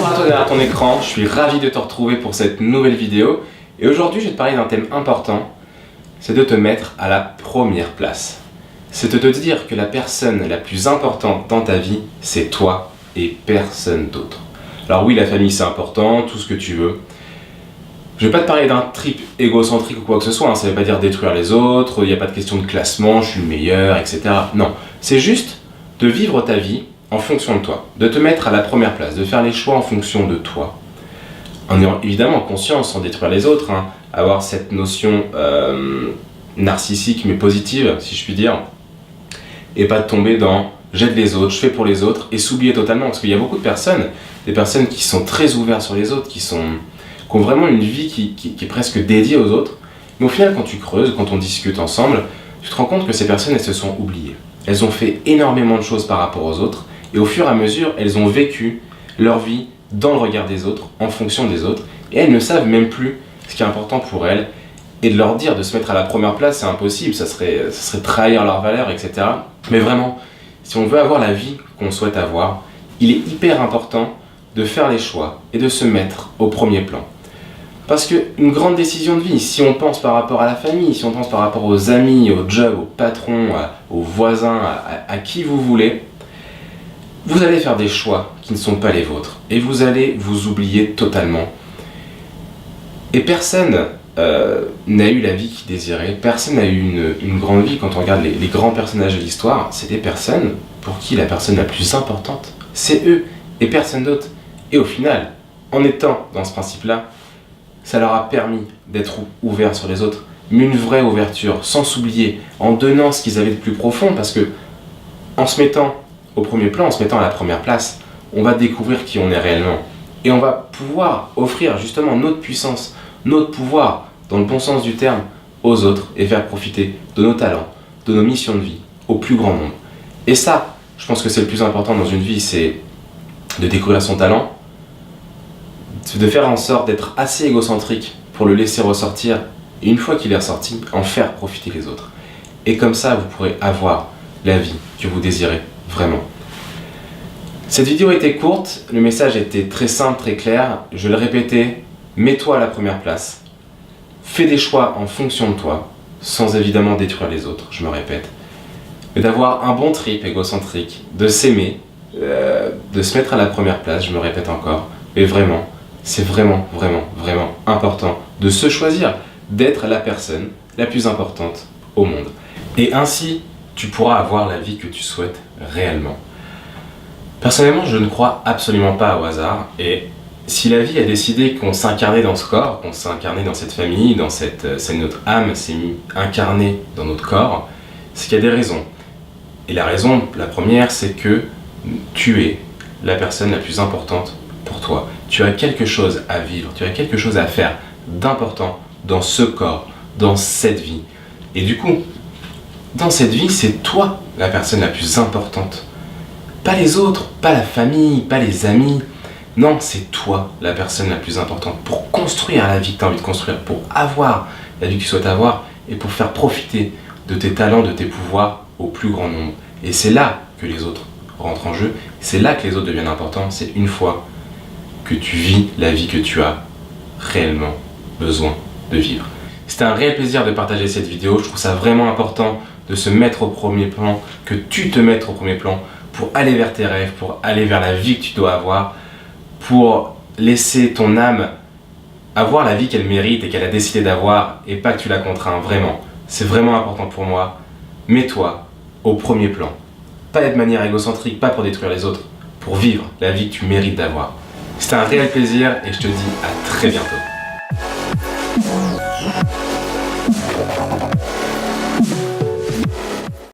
Bonjour à toi derrière ton écran, je suis ravi de te retrouver pour cette nouvelle vidéo. Et aujourd'hui je vais te parler d'un thème important, c'est de te mettre à la première place. C'est de te dire que la personne la plus importante dans ta vie, c'est toi et personne d'autre. Alors oui, la famille c'est important, tout ce que tu veux. Je vais pas te parler d'un trip égocentrique ou quoi que ce soit, hein. Ça veut pas dire détruire les autres, il n'y a pas de question de classement, je suis le meilleur, etc. Non, c'est juste de vivre ta vie en fonction de toi, de te mettre à la première place, de faire les choix en fonction de toi. En ayant évidemment conscience, sans détruire les autres, hein, avoir cette notion narcissique mais positive, si je puis dire, et pas de tomber dans j'aide les autres, je fais pour les autres, et s'oublier totalement, parce qu'il y a beaucoup de personnes, des personnes qui sont très ouvertes sur les autres, qui ont vraiment une vie qui est presque dédiée aux autres, mais au final quand tu creuses, quand on discute ensemble, tu te rends compte que ces personnes elles se sont oubliées. Elles ont fait énormément de choses par rapport aux autres, et au fur et à mesure, elles ont vécu leur vie dans le regard des autres, en fonction des autres, et elles ne savent même plus ce qui est important pour elles, et de leur dire de se mettre à la première place, c'est impossible, ça serait trahir leurs valeurs, etc. Mais vraiment, si on veut avoir la vie qu'on souhaite avoir, il est hyper important de faire les choix et de se mettre au premier plan. Parce qu'une grande décision de vie, si on pense par rapport à la famille, si on pense par rapport aux amis, au job, au patron, aux voisins, à qui vous voulez, vous allez faire des choix qui ne sont pas les vôtres et vous allez vous oublier totalement. Et personne n'a eu la vie qu'il désirait, personne n'a eu une grande vie. Quand on regarde les grands personnages de l'histoire, c'est des personnes pour qui la personne la plus importante, c'est eux et personne d'autre. Et au final, en étant dans ce principe-là, ça leur a permis d'être ouverts sur les autres, mais une vraie ouverture, sans s'oublier, en donnant ce qu'ils avaient de plus profond, parce que en se mettant au premier plan, en se mettant à la première place, on va découvrir qui on est réellement. Et on va pouvoir offrir justement notre puissance, notre pouvoir, dans le bon sens du terme, aux autres et faire profiter de nos talents, de nos missions de vie, au plus grand nombre. Et ça, je pense que c'est le plus important dans une vie, c'est de découvrir son talent, de faire en sorte d'être assez égocentrique pour le laisser ressortir, et une fois qu'il est ressorti, en faire profiter les autres. Et comme ça, vous pourrez avoir la vie que vous désirez vraiment. Cette vidéo était courte, le message était très simple, très clair. Je le répétais, mets-toi à la première place. Fais des choix en fonction de toi, sans évidemment détruire les autres, je me répète. Mais d'avoir un bon trip égocentrique, de s'aimer, de se mettre à la première place, je me répète encore. Mais vraiment, c'est vraiment important de se choisir, d'être la personne la plus importante au monde. Et ainsi, tu pourras avoir la vie que tu souhaites réellement. Personnellement, je ne crois absolument pas au hasard, et si la vie a décidé qu'on s'incarnait dans ce corps, qu'on s'incarnait dans cette famille, c'est notre âme s'est incarnée dans notre corps, c'est qu'il y a des raisons. Et la raison, la première, c'est que tu es la personne la plus importante pour toi. Tu as quelque chose à vivre, tu as quelque chose à faire d'important dans ce corps, dans cette vie. Et du coup, dans cette vie, c'est toi la personne la plus importante. Pas les autres, pas la famille, pas les amis. Non, c'est toi la personne la plus importante pour construire la vie que tu as envie de construire, pour avoir la vie que tu souhaites avoir et pour faire profiter de tes talents, de tes pouvoirs au plus grand nombre. Et c'est là que les autres rentrent en jeu, c'est là que les autres deviennent importants, c'est une fois que tu vis la vie que tu as réellement besoin de vivre. C'était un réel plaisir de partager cette vidéo, je trouve ça vraiment important de se mettre au premier plan, que tu te mettes au premier plan pour aller vers tes rêves, pour aller vers la vie que tu dois avoir, pour laisser ton âme avoir la vie qu'elle mérite et qu'elle a décidé d'avoir et pas que tu la contrains, vraiment. C'est vraiment important pour moi. Mets-toi au premier plan. Pas de manière égocentrique, pas pour détruire les autres, pour vivre la vie que tu mérites d'avoir. C'était un réel plaisir et je te dis à très bientôt.